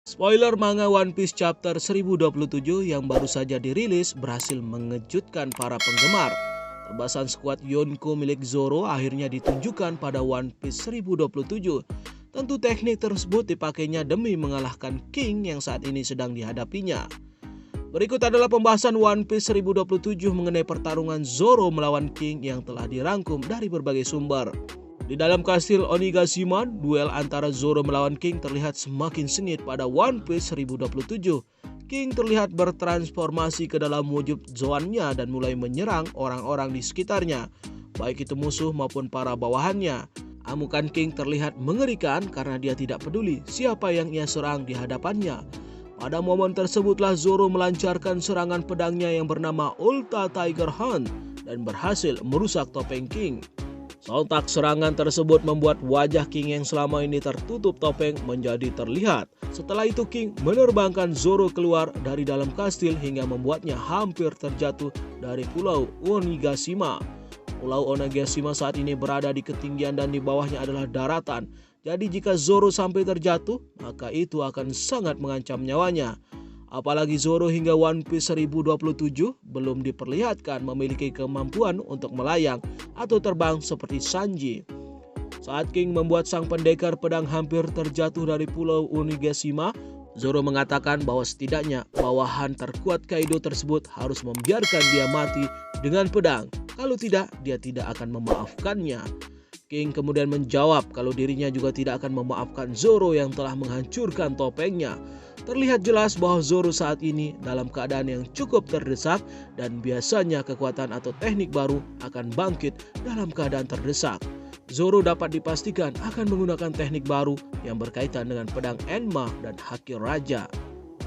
Spoiler manga One Piece chapter 1027 yang baru saja dirilis berhasil mengejutkan para penggemar. Tebasan skuad Yonko milik Zoro akhirnya ditunjukkan pada One Piece 1027. Tentu teknik tersebut dipakainya demi mengalahkan King yang saat ini sedang dihadapinya. Berikut adalah pembahasan One Piece 1027 mengenai pertarungan Zoro melawan King yang telah dirangkum dari berbagai sumber. Di dalam kastil Onigashima, duel antara Zoro melawan King terlihat semakin sengit pada One Piece 1027. King terlihat bertransformasi ke dalam wujud Zoannya dan mulai menyerang orang-orang di sekitarnya, baik itu musuh maupun para bawahannya. Amukan King terlihat mengerikan karena dia tidak peduli siapa yang ia serang di hadapannya. Pada momen tersebutlah Zoro melancarkan serangan pedangnya yang bernama Ulta Tiger Hunt dan berhasil merusak topeng King. Sontak serangan tersebut membuat wajah King yang selama ini tertutup topeng menjadi terlihat. Setelah itu King menerbangkan Zoro keluar dari dalam kastil hingga membuatnya hampir terjatuh dari pulau Onigashima. Pulau Onigashima saat ini berada di ketinggian dan di bawahnya adalah daratan. Jadi jika Zoro sampai terjatuh, maka itu akan sangat mengancam nyawanya. Apalagi Zoro hingga One Piece 1027 belum diperlihatkan memiliki kemampuan untuk melayang atau terbang seperti Sanji. Saat King membuat sang pendekar pedang hampir terjatuh dari pulau Onigashima, Zoro mengatakan bahwa setidaknya bawahan terkuat Kaido tersebut harus membiarkan dia mati dengan pedang. Kalau tidak, dia tidak akan memaafkannya. King kemudian menjawab kalau dirinya juga tidak akan memaafkan Zoro yang telah menghancurkan topengnya. Terlihat jelas bahwa Zoro saat ini dalam keadaan yang cukup terdesak dan biasanya kekuatan atau teknik baru akan bangkit dalam keadaan terdesak. Zoro dapat dipastikan akan menggunakan teknik baru yang berkaitan dengan pedang Enma dan Haki Raja.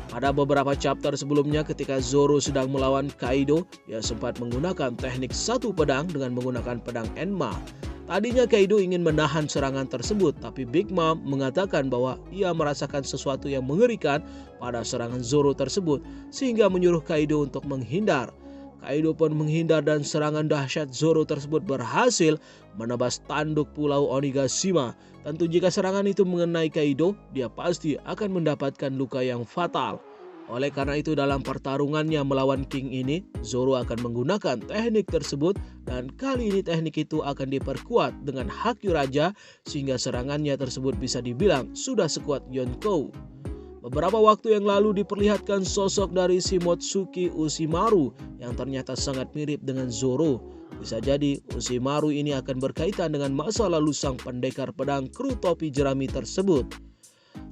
Pada beberapa chapter sebelumnya ketika Zoro sedang melawan Kaido, ia sempat menggunakan teknik satu pedang dengan menggunakan pedang Enma. Tadinya Kaido ingin menahan serangan tersebut, tapi Big Mom mengatakan bahwa ia merasakan sesuatu yang mengerikan pada serangan Zoro tersebut, sehingga menyuruh Kaido untuk menghindar. Kaido pun menghindar dan serangan dahsyat Zoro tersebut berhasil menebas tanduk pulau Onigashima. Tentu jika serangan itu mengenai Kaido, dia pasti akan mendapatkan luka yang fatal. Oleh karena itu dalam pertarungannya melawan King ini, Zoro akan menggunakan teknik tersebut dan kali ini teknik itu akan diperkuat dengan Haki Raja sehingga serangannya tersebut bisa dibilang sudah sekuat Yonko. Beberapa waktu yang lalu diperlihatkan sosok dari Shimotsuki Ushimaru yang ternyata sangat mirip dengan Zoro. Bisa jadi Ushimaru ini akan berkaitan dengan masa lalu sang pendekar pedang kru topi jerami tersebut.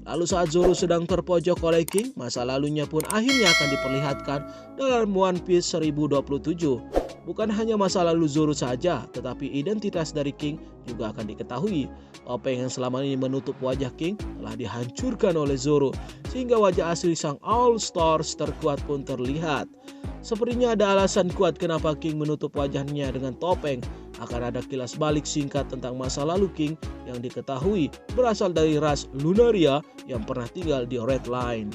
Lalu saat Zoro sedang terpojok oleh King, masa lalunya pun akhirnya akan diperlihatkan dalam One Piece 1027. Bukan hanya masa lalu Zoro saja, tetapi identitas dari King juga akan diketahui. Topeng yang selama ini menutup wajah King telah dihancurkan oleh Zoro, sehingga wajah asli sang All Stars terkuat pun terlihat. Sepertinya ada alasan kuat kenapa King menutup wajahnya dengan topeng. Akan ada kilas balik singkat tentang masa lalu King yang diketahui berasal dari ras Lunaria yang pernah tinggal di Red Line.